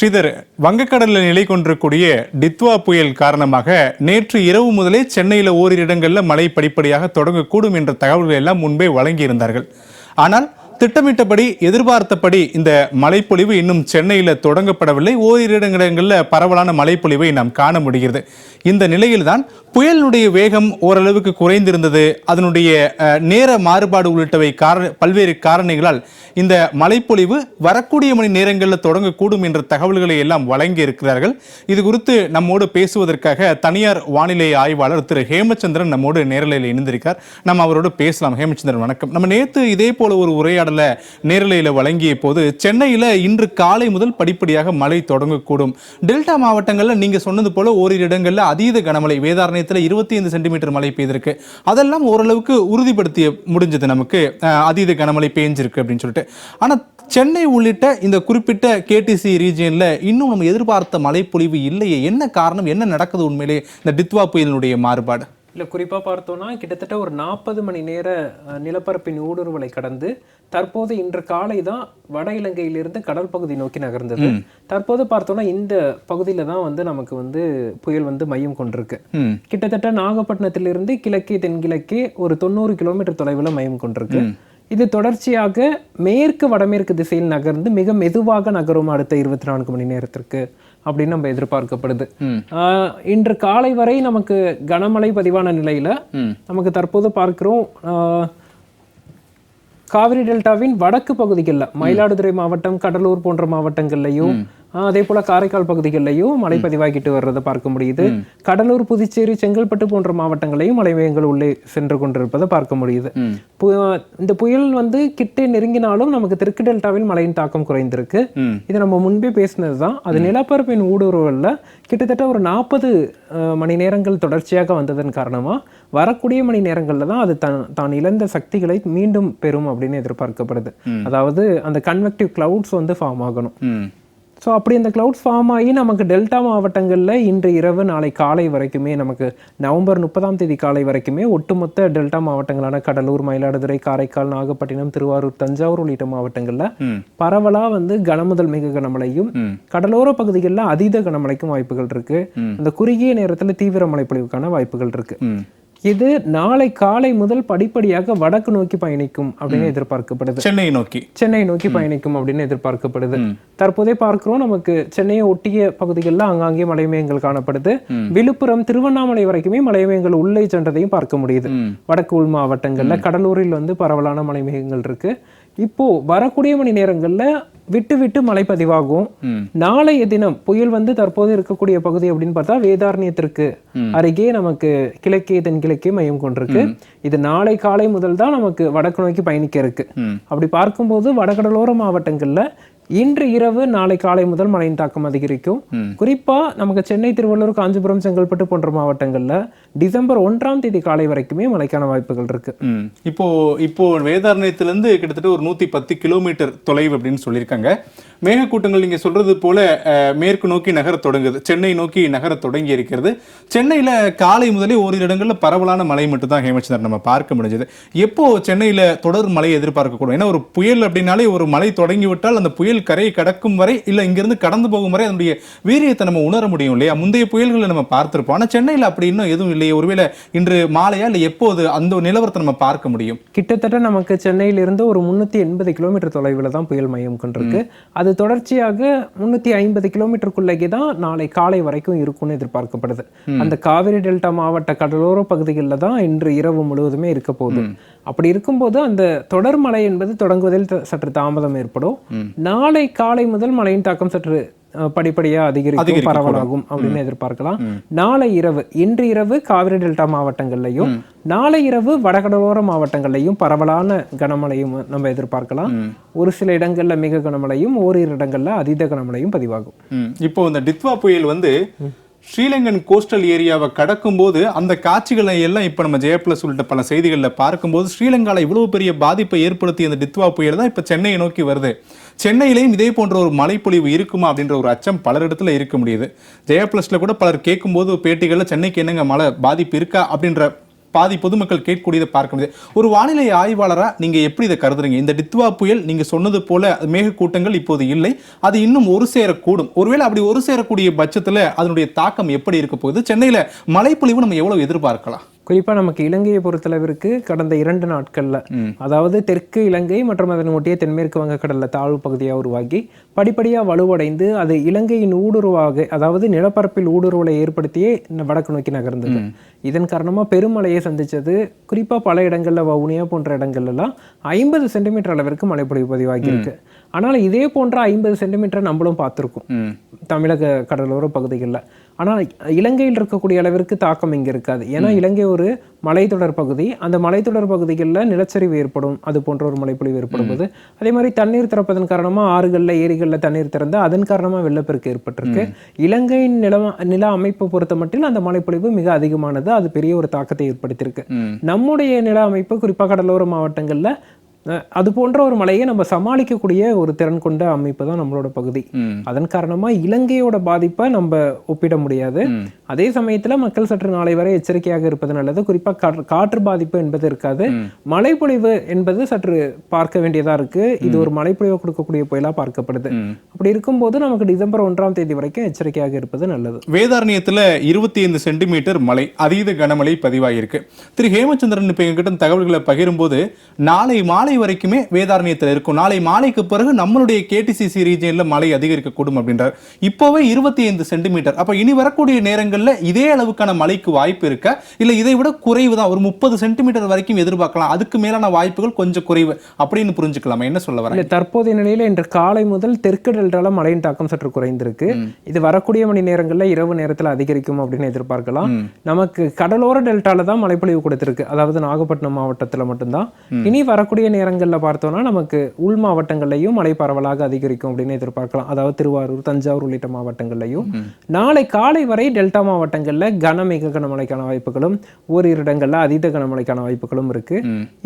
ஸ்ரீதர், வங்கக்கடலில் நிலை கொண்டிருக்கூடிய டித்வா புயல் காரணமாக நேற்று இரவு முதலே சென்னையில் ஓரிரு இடங்களில் மழை படிப்படியாக தொடங்கக்கூடும் என்ற தகவல்கள் எல்லாம் முன்பே வழங்கியிருந்தார்கள். ஆனால் திட்டமிட்டபடி எதிர்பார்த்தபடி இந்த மழைப்பொழிவு இன்னும் சென்னையில் தொடங்கப்படவில்லை. ஓரிரு இடங்களில் பரவலான மழைப்பொழிவை நாம் காண முடிகிறது. இந்த நிலையில்தான் புயலினுடைய வேகம் ஓரளவுக்கு குறைந்திருந்தது. அதனுடைய நேர மாறுபாடு உள்ளிட்டவை பல்வேறு காரணங்களால் இந்த மழைப்பொழிவு வரக்கூடிய மணி நேரங்களில் தொடங்கக்கூடும் என்ற தகவல்களை எல்லாம் வழங்கி இருக்கிறார்கள். இது குறித்து நம்மோடு பேசுவதற்காக தனியார் வானிலை ஆய்வாளர் திரு ஹேமச்சந்திரன் நம்மோடு நேரலையில் இணைந்திருக்கார். நம்ம அவரோடு பேசலாம். ஹேமச்சந்திரன், வணக்கம். நம்ம நேற்று இதே போல ஒரு உரையாடல நேரலையில் வழங்கிய போது சென்னையில் இன்று காலை முதல் படிப்படியாக மழை தொடங்கக்கூடும், டெல்டா மாவட்டங்களில் நீங்க சொன்னது போல ஓரிரு இடங்களில் அதீத கனமழை, வேதாரண்யத்தில் 25 சென்டிமீட்டர் மழை பெய்திருக்கு, அதெல்லாம் ஓரளவுக்கு உறுதிப்படுத்திய முடிஞ்சது, நமக்கு அதீத கனமழை பெய்ஞ்சிருக்கு அப்படின்னு சொல்லிட்டு. ஆனா சென்னை உள்ளிட்ட இந்த குறிப்பிட்ட கேடிசி ரீஜியன்ல இன்னும் நம்ம எதிர்பார்த்த மழைப்பொழிவு இல்லையே. என்ன காரணம்? என்ன நடக்குது உண்மையிலே இந்த டித்வா புயலினுடைய மாறுபாடு? இல்லை, குறிப்பாக பார்த்தோன்னா கிட்டத்தட்ட ஒரு 40 மணி நேர நிலப்பரப்பின் ஊடுருவலை கடந்து தற்போது இன்று காலை தான் வட இலங்கையிலிருந்து கடல் பகுதி நோக்கி நகர்ந்தது. தற்போது பார்த்தோன்னா இந்த பகுதியில தான் நமக்கு புயல் மையம் கொண்டிருக்கு. கிட்டத்தட்ட நாகப்பட்டினத்திலிருந்து கிழக்கே தென்கிழக்கே ஒரு 90 கிலோமீட்டர் தொலைவில் மையம் கொண்டிருக்கு. இது தொடர்ச்சியாக மேற்கு வடமேற்கு திசையில் நகர்ந்து மிக மெதுவாக நகரும் அடுத்த 24 மணி நேரத்திற்கு அப்படின்னு நம்ம எதிர்பார்க்கப்படுது. இன்று காலை வரை நமக்கு கனமழை பதிவான நிலையில நமக்கு தற்போது பார்க்கிறோம் காவிரி டெல்டாவின் வடக்கு பகுதிகளில் மயிலாடுதுறை மாவட்டம், கடலூர் போன்ற மாவட்டங்கள்லையும் அதே போல காரைக்கால் பகுதிகளிலையும் மழை பதிவாகிட்டு வர்றதை பார்க்க முடியுது. கடலூர், புதுச்சேரி, செங்கல்பட்டு போன்ற மாவட்டங்களையும் மழை மேகங்கள் உள்ளே சென்று கொண்டிருப்பதை பார்க்க முடியுது. இந்த புயல் கிட்டே நெருங்கினாலும் நமக்கு தெற்கு டெல்டாவில் மழையின் தாக்கம் குறைந்திருக்கு. இது நம்ம முன்பே பேசினதுதான். அது நிலப்பரப்பின் ஊடுருவல்ல கிட்டத்தட்ட ஒரு 40 மணி நேரங்கள் தொடர்ச்சியாக வந்ததன் காரணமா வரக்கூடிய மணி நேரங்கள்ல தான் அது தான் இழந்த சக்திகளை மீண்டும் பெறும் அப்படின்னு எதிர்பார்க்கப்படுது. அதாவது அந்த கன்வெக்டிவ் கிளவுட்ஸ் ஃபார்ம் ஆகணும். ஸோ அப்படி இந்த கிளவுட்ஸ் ஃபார்ம் ஆகி நமக்கு டெல்டா மாவட்டங்களில் இன்று இரவு நாளை காலை வரைக்குமே, நமக்கு நவம்பர் 30ஆம் தேதி காலை வரைக்குமே ஒட்டுமொத்த டெல்டா மாவட்டங்களான கடலூர், மயிலாடுதுறை, காரைக்கால், நாகப்பட்டினம், திருவாரூர், தஞ்சாவூர் உள்ளிட்ட மாவட்டங்களில் பரவலாக கனமுதல் மிக கனமழையும், கடலோர பகுதிகளில் அதீத கனமழைக்கும் வாய்ப்புகள் இருக்கு. அந்த குறுகிய நேரத்தில் தீவிர மழைப்பொழிவுக்கான வாய்ப்புகள் இருக்கு. இது நாளை காலை முதல் படிப்படியாக வடக்கு நோக்கி பயணிக்கும் அப்படின்னு எதிர்பார்க்கப்படுது. சென்னை நோக்கி பயணிக்கும் அப்படின்னு எதிர்பார்க்கப்படுது. தற்போதே பார்க்கிறோம் நமக்கு சென்னையை ஒட்டிய பகுதிகளில் ஆங்காங்கே மழைமேகங்கள் காணப்படுது. விழுப்புரம், திருவண்ணாமலை வரைக்குமே மழைமேகங்கள் உள்ளே சென்றதையும் பார்க்க முடியுது. வடக்கு உள் மாவட்டங்கள்ல கடலூரில் பரவலான மழைமேகங்கள் இருக்கு. இப்போ வரக்கூடிய மணி நேரங்கள்ல விட்டு விட்டு மழை பதிவாகும். நாளைய தினம் புயல் தற்போது இருக்கக்கூடிய பகுதி அப்படின்னு பார்த்தா வேதாரண்யத்திற்கு அருகே நமக்கு கிழக்கே தென்கிழக்கே மையம் கொண்டிருக்கு. இது நாளை காலை முதல் தான் நமக்கு வடக்கு நோக்கி பயணிக்க இருக்கு. அப்படி பார்க்கும்போது வடகடலோர மாவட்டங்கள்ல இன்று இரவு நாளை காலை முதல் மழையின் தாக்கம் அதிகரிக்கும். குறிப்பா நமக்கு சென்னை, திருவள்ளூர், காஞ்சிபுரம், செங்கல்பட்டு போன்ற மாவட்டங்கள்ல டிசம்பர் 1ஆம் தேதி காலை வரைக்குமே மழைக்கான வாய்ப்புகள் இருக்கு. இப்போ வேதாரண்யத்திலிருந்து கிட்டத்தட்ட ஒரு 110 கிலோமீட்டர் தொலைவு அப்படின்னு சொல்லியிருக்காங்க. மேகக்கூட்டங்கள் நீங்க சொல்றது போல மேற்கு நோக்கி நகர தொடங்குது, சென்னை நோக்கி நகர தொடங்கி இருக்கிறது. சென்னையில காலை முதலே ஓரிரு இடங்கள்ல பரவலான மழை மட்டும் தான் ஹேமச்சந்திரன் நம்ம பார்க்க முடிஞ்சது. எப்போ சென்னையில தொடர் மழையை எதிர்பார்க்கக்கூடும்? ஏன்னா ஒரு புயல் அப்படின்னாலே ஒரு மழை தொடங்கிவிட்டால் அந்த புயல் கரையை கடக்கும் வரை இல்ல இங்கிருந்து கடந்து போகும் வரை அதனுடைய வீரியத்தை நம்ம உணர முடியும் இல்லையா? முந்தைய புயல்களை நம்ம பார்த்திருப்போம். ஆனா சென்னையில் அப்படி இன்னும் எதுவும் இல்லையே. ஒருவேளை இன்று மாலையா இல்ல எப்போது அந்த நிலவரத்தை நம்ம பார்க்க முடியும்? கிட்டத்தட்ட நமக்கு சென்னையிலிருந்து ஒரு 380 கிலோமீட்டர் தொலைவில் தான் புயல் மையம் கொண்டிருக்கு. அது தொடர்ச்சியாக 350 கிலோமீட்டருக்குள்ளே தான் நாளை காலை வரைக்கும் இருக்கும்னு எதிர்பார்க்கப்படுது. அந்த காவிரி டெல்டா மாவட்ட கடலோர பகுதிகளில் தான் இன்று இரவு முழுவதுமே இருக்க போகுது. அப்படி இருக்கும்போது அந்த தொடர் மழை என்பது தொடங்குவதில் சற்று தாமதம் ஏற்படும். நாளை காலை முதல் மழையின் தாக்கம் சற்று படிப்படியா அதிகரிக்கும், பரவலாகும் அப்படின்னு எதிர்பார்க்கலாம். நாளை இரவு, இன்று இரவு காவிரி டெல்டா மாவட்டங்கள்லையும் நாளை இரவு வடகடலோர மாவட்டங்கள்லையும் பரவலான கனமழையும் நம்ம எதிர்பார்க்கலாம். ஒரு சில இடங்கள்ல மிக கனமழையும், ஓரிரு இடங்கள்ல அதீத கனமழையும் பதிவாகும். இப்போ இந்த டித்வா புயல் ஸ்ரீலங்கன் கோஸ்டல் ஏரியாவை கடக்கும் போது அந்த காட்சிகளை எல்லாம் இப்ப நம்ம ஜெயப்ளஸ் உள்ளிட்ட பல செய்திகளில் பார்க்கும்போது ஸ்ரீலங்காவில் இவ்வளவு பெரிய பாதிப்பை ஏற்படுத்திய அந்த டித்வா புயல் தான் இப்ப சென்னையை நோக்கி வருது. சென்னையிலையும் இதே போன்ற ஒரு மழைப்பொழிவு இருக்குமா அப்படின்ற ஒரு அச்சம் பலரிடத்துல இருக்க முடியுது. ஜெயப்ளஸ்ல கூட பலர் கேட்கும்போது பேட்டிகளில் சென்னைக்கு என்னங்க மழை பாதிப்பு இருக்கா அப்படின்ற பாதி பொதுமக்கள் கேட்கக்கூடியதை பார்க்க முடியுது. ஒரு வானிலை ஆய்வாளரா நீங்க எப்படி இதை கருதுறீங்க? இந்த டித்வா புயல் நீங்க சொன்னது போல மேகக்கூட்டங்கள் இப்போது இல்லை, அது இன்னும் ஒரு சேரக்கூடும். ஒருவேளை அப்படி ஒரு சேரக்கூடிய பட்சத்துல அதனுடைய தாக்கம் எப்படி இருக்க போகுது? சென்னையில மழைப்பொழிவு நம்ம எவ்வளவு எதிர்பார்க்கலாம்? குறிப்பா நமக்கு இலங்கையை பொறுத்தளவிற்கு கடந்த 2 நாட்கள்ல, அதாவது தெற்கு இலங்கை மற்றும் அதன் ஒட்டிய தென்மேற்கு வங்கக்கடல்ல தாழ்வு பகுதியாக உருவாகி படிப்படியா வலுவடைந்து அது இலங்கையின் ஊடுருவாக, அதாவது நிலப்பரப்பில் ஊடுருவலை ஏற்படுத்தியே வடக்கு நோக்கி நகர்ந்தது. இதன் காரணமா பெருமழையை சந்திச்சது. குறிப்பா பல இடங்கள்ல வவுனியா போன்ற இடங்கள்ல எல்லாம் 50 சென்டிமீட்டர் அளவிற்கு மழைப்பொழிவு பதிவாகி இருக்கு. ஆனால் இதே போன்ற 50 சென்டிமீட்டர் நம்மளும் பார்த்திருக்கோம் தமிழக கடலோர பகுதிகளில். ஆனால் இலங்கையில் இருக்கக்கூடிய அளவிற்கு தாக்கம் இங்கே இருக்காது. ஏன்னா இலங்கை ஒரு மலைத்தொடர் பகுதி. அந்த மலைத்தொடர் பகுதிகளில் நிலச்சரிவு ஏற்படும், அது போன்ற ஒரு மழைப்பொழிவு ஏற்படும் போது, அதே மாதிரி தண்ணீர் திறப்பதன் காரணமாக ஆறுகளில் ஏரிகளில் தண்ணீர் திறந்து அதன் காரணமாக வெள்ளப்பெருக்கு ஏற்பட்டிருக்கு. இலங்கையின் நில அமைப்பை பொறுத்த மட்டும் அந்த மழைப்பொழிவு மிக அதிகமானது. அது பெரிய ஒரு தாக்கத்தை ஏற்படுத்தியிருக்கு. நம்முடைய நில அமைப்பு குறிப்பாக கடலோர மாவட்டங்களில் அது போன்ற ஒரு மலையை நம்ம சமாளிக்கக்கூடிய ஒரு திறன் கொண்ட அமைப்பு தான் நம்மளோட பகுதி. அதன் காரணமா இலங்கையோட பாதிப்பை நம்ம ஒப்பிட முடியாது. அதே சமயத்துல மக்கள் சற்று நாளை வரை எச்சரிக்கையாக இருப்பது நல்லது. குறிப்பா காற்று பாதிப்பு என்பது இருக்காது. மழைப்பொழிவு என்பது சற்று பார்க்க வேண்டியதா இருக்கு. இது ஒரு மழைப்பொழிவு கொடுக்கக்கூடிய புயலா பார்க்கப்படுது. அப்படி இருக்கும்போது நமக்கு டிசம்பர் 1ஆம் தேதி வரைக்கும் எச்சரிக்கையாக இருப்பது நல்லது. வேதாரண்யத்துல 25 சென்டிமீட்டர் மழை, அதீத கனமழை பதிவாகியிருக்கு. திரு ஹேமச்சந்திரன் இப்ப எங்ககிட்ட தகவல்களை பகிரும் போது நாளை மாலை வரைக்குமே வேதாரண்யத்தில் இருக்கும், நாளை மாலைக்கு பிறகு நம்மளுடைய கேடிசிசி ரீஜியன்ல மழை அதிகரிக்கக்கூடும் அப்படின்றார். இப்போவே 25 சென்டிமீட்டர். அப்ப இனி வரக்கூடிய நேரங்கள்ல இதே அளவுக்கான மழைக்கு வாய்ப்பு இருக்கா, இல்ல இதை விட குறைவு தான், ஒரு 30 சென்டிமீட்டர் வரைக்கும் எதிர்பார்க்கலாம், அதுக்கு மேலான வாய்ப்புகள் கொஞ்சம் குறைவு அப்படின்னு புரிஞ்சுக்கலாமா? என்ன சொல்ல வர? தற்போதைய நிலையில இன்று காலை முதல் தெற்கு டெல்டால மழையின் தாக்கம் சற்று குறைந்திருக்கு. இது வரக்கூடிய மணி நேரங்கள்ல இரவு நேரத்தில் அதிகரிக்கும் அப்படின்னு எதிர்பார்க்கலாம். நமக்கு கடலோர டெல்டால தான் மழைப்பொழிவு கொடுத்திருக்கு, அதாவது நாகப்பட்டினம் மாவட்டத்தில் மட்டும்தான். இனி வரக்கூடிய நேரங்களில் பார்த்தோம்னா நமக்கு உள் மாவட்டங்கள்லையும் மழை பரவலாக அதிகரிக்கும் அப்படின்னு எதிர்பார்க்கலாம். அதாவது திருவாரூர், தஞ்சாவூர் உள்ளிட்ட மாவட்டங்கள்லையும் நாளை காலை வரை டெல்டா மாவட்டங்கள்ல மிக கனமழைக்கான வாய்ப்புகளும் ஓரிரு இடங்கள்ல அதீத கனமழைக்கான வாய்ப்புகளும் இருக்கு.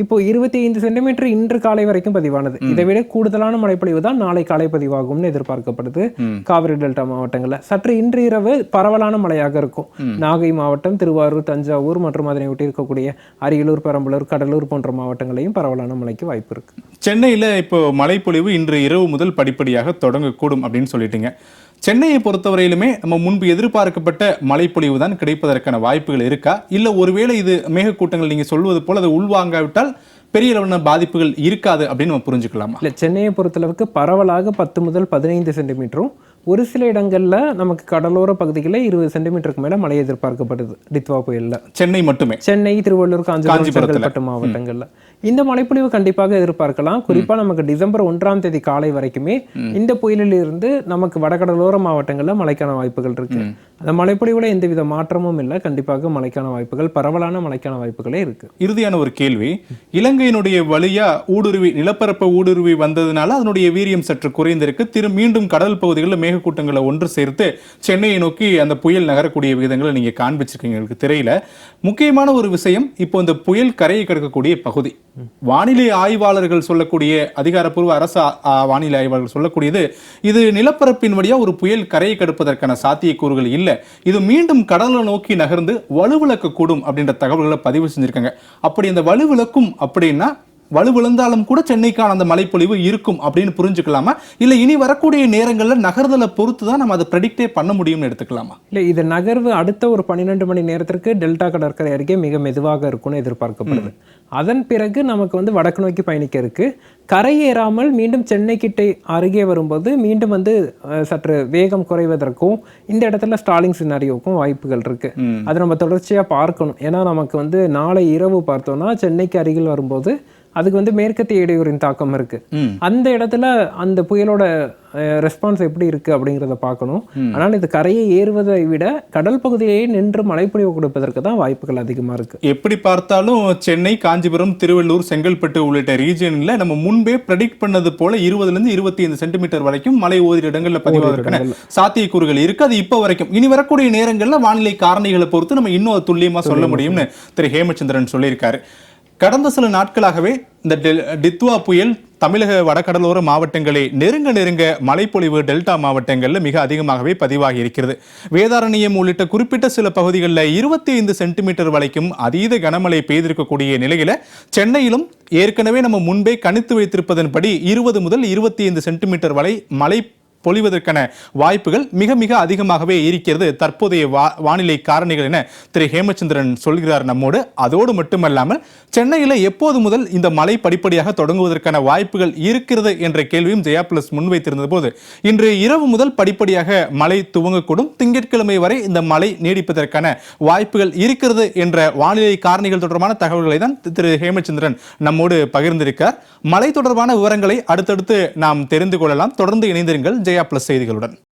இப்போ 25 சென்டிமீட்டர் இன்று காலை வரைக்கும் பதிவானது. இதை விட கூடுதலான மழைப்பொழிவு தான் நாளை காலை பதிவாகும்னு எதிர்பார்க்கப்படுது. காவிரி டெல்டா மாவட்டங்கள்ல சற்று இன்று இரவு பரவலான மழையாக இருக்கும். நாகை மாவட்டம், திருவாரூர், தஞ்சாவூர் மற்றும் அதனை ஒட்டி இருக்கக்கூடிய அரியலூர், பெரம்பலூர், கடலூர் போன்ற மாவட்டங்களையும் பரவலான மழைக்கு வாய்ப்பு இருக்கு. சென்னையில இப்போ மழைப்பொழிவு இன்று இரவு முதல் படிப்படியாக தொடங்கக்கூடும் அப்படின்னு சொல்லிட்டீங்க. சென்னையை பொறுத்தவரையிலுமே நம்ம முன்பு எதிர்பார்க்கப்பட்ட மழைப்பொழிவு தான் கிடைப்பதற்கான வாய்ப்புகள் இருக்கா, இல்ல ஒருவேளை இது மேகக்கூட்டங்கள் நீங்க சொல்வது போல அதை உள்வாங்காவிட்டால் பெரிய அளவான பாதிப்புகள் இருக்காது அப்படின்னு நம்ம புரிஞ்சுக்கலாமா? இல்ல, சென்னையை பொறுத்தளவுக்கு பரவலாக 10 முதல் 15 சென்டிமீட்டரும், ஒரு சில இடங்கள்ல நமக்கு கடலோர பகுதிகளில் 20 சென்டிமீட்டருக்கு மேல மழை எதிர்பார்க்கப்படுது டித்வா புயல்ல. சென்னை மட்டுமே, சென்னை, திருவள்ளூர், காஞ்சிபுரம், செங்கல்பட்டு மாவட்டங்கள்ல இந்த மழைப்பொழிவு கண்டிப்பாக எதிர்பார்க்கலாம். குறிப்பா நமக்கு டிசம்பர் 1ஆம் தேதி காலை வரைக்குமே இந்த புயலில் இருந்து நமக்கு வடகடலோர மாவட்டங்கள்ல மழைக்கான வாய்ப்புகள் இருக்கு. அந்த மழைப்பொழிவுல எந்தவித மாற்றமும் இல்லை. கண்டிப்பாக மழைக்கான வாய்ப்புகள், பரவலான மழைக்கான வாய்ப்புகளே இருக்கு. இறுதியான ஒரு கேள்வி, இலங்கையினுடைய வழியா ஊடுருவி நிலப்பரப்பை ஊடுருவி வந்ததுனால அதனுடைய வீரியம் சற்று குறைந்திருக்கு. மீண்டும் கடல் பகுதிகளில் மேகக்கூட்டங்களை ஒன்று சேர்த்து சென்னையை நோக்கி அந்த புயல் நகரக்கூடிய விகிதங்களை நீங்க காண்பிச்சிருக்கீங்க திரையில. முக்கியமான ஒரு விஷயம், இப்போ இந்த புயல் கரையை கடக்கக்கூடிய பகுதி, வானிலை ஆய்வாளர்கள் சொல்லக்கூடிய, அதிகாரப்பூர்வ அரசு வானிலை ஆய்வாளர்கள் சொல்லக்கூடியது, இது நிலப்பரப்பின் வழியா ஒரு புயல் கரையை கடப்பதற்கான சாத்தியக்கூறுகள் இல்லை, இது மீண்டும் கடலை நோக்கி நகர்ந்து வலுவிழக்க கூடும் அப்படின்ற தகவல்களை பதிவு செஞ்சிருக்காங்க. அப்படி அந்த வலுவிழக்கும் அப்படின்னா வலுவிழந்தாலும் கூட சென்னைக்கான அந்த மழைப்பொழிவு இருக்கும் அப்படின்னு புரிஞ்சுக்கலாமா, இல்ல இனி வரக்கூடிய நேரங்களில் நகர்தலை பொறுத்து தான் நம்ம அதை ப்ரெடிக்டே பண்ண முடியும்னு எடுத்துக்கலாமா? இல்ல, இது நகர்வு அடுத்த ஒரு 12 மணி நேரத்திற்கு டெல்டா கடற்கரை அருகே மிக மெதுவாக இருக்கும்னு எதிர்பார்க்கப்படுது. அதன் பிறகு நமக்கு வடக்கு நோக்கி பயணிக்க இருக்கு. கரையேறாமல் மீண்டும் சென்னை கிட்ட அருகே வரும்போது மீண்டும் சற்று வேகம் குறைவதற்கும் இந்த இடத்துல ஸ்டாலிங் சினாரியோக்கும் வாய்ப்புகள் இருக்கு. அது நம்ம தொடர்ச்சியா பார்க்கணும். ஏன்னா நமக்கு நாளை இரவு பார்த்தோம்னா சென்னைக்கு அருகில் வரும்போது அதுக்கு மேற்கத்திய இடையூறின் தாக்கம் இருக்கு. அந்த இடத்துல அந்த புயலோட ரெஸ்பான்ஸ் எப்படி இருக்கு அப்படிங்கிறத பார்க்கணும். ஆனால் இது கரையை ஏறுவதை விட கடல் பகுதியிலேயே நின்று மழைப்பொழிவு கொடுப்பதற்கு தான் வாய்ப்புகள் அதிகமா இருக்கு. எப்படி பார்த்தாலும் சென்னை, காஞ்சிபுரம், திருவள்ளூர், செங்கல்பட்டு உள்ளிட்ட ரீஜியன்ல நம்ம முன்பே ப்ரெடிக்ட் பண்ணது போல 20 to 25 சென்டிமீட்டர் வரைக்கும் மழை ஓரிரு இடங்கள்ல பதிவாகிறதுக்கான சாத்தியக்கூறுகள் இருக்கு. அது இப்ப வரைக்கும். இனி வரக்கூடிய நேரங்கள்ல வானிலை காரணிகளை பொறுத்து நம்ம இன்னும் துல்லியமா சொல்ல முடியும்னு திரு ஹேமச்சந்திரன் சொல்லியிருக்காரு. கடந்த சில நாட்களாகவே இந்த டித்வா புயல் தமிழக வடகடலோர மாவட்டங்களை நெருங்க மழைப்பொழிவு டெல்டா மாவட்டங்களில் மிக அதிகமாகவே பதிவாகி இருக்கிறது. வேதாரண்யம் உள்ளிட்ட குறிப்பிட்ட சில பகுதிகளில் 25 சென்டிமீட்டர் வரைக்கும் அதீத கனமழை பெய்திருக்கக்கூடிய நிலையில சென்னையிலும் ஏற்கனவே நம்ம முன்பே கணித்து வைத்திருப்பதன்படி 20 முதல் 25 சென்டிமீட்டர் வரை மழை பொழிவதற்கான வாய்ப்புகள் மிக மிக அதிகமாகவே இருக்கிறது தற்போதைய வானிலை காரணிகள் என திரு ஹேமச்சந்திரன் சொல்கிறார் நம்மோடு. அதோடு மட்டுமல்லாமல் சென்னையில் எப்போது முதல் இந்த மழை படிப்படியாக தொடங்குவதற்கான வாய்ப்புகள் இருக்கிறது என்ற கேள்வியும் ஜெயா பிளஸ் முன்வைத்திருந்த போது இன்று இரவு முதல் படிப்படியாக மழை துவங்கக்கூடும், திங்கட்கிழமை வரை இந்த மழை நீடிப்பதற்கான வாய்ப்புகள் இருக்கிறது என்ற வானிலை காரணிகள் தொடர்பான தகவல்களை தான் திரு ஹேமச்சந்திரன் நம்மோடு பகிர்ந்திருக்கார். மழை தொடர்பான விவரங்களை அடுத்தடுத்து நாம் தெரிந்து கொள்ளலாம். தொடர்ந்து இணைந்திருங்கள் ஜெயா பிளஸ் செய்திகளுடன்.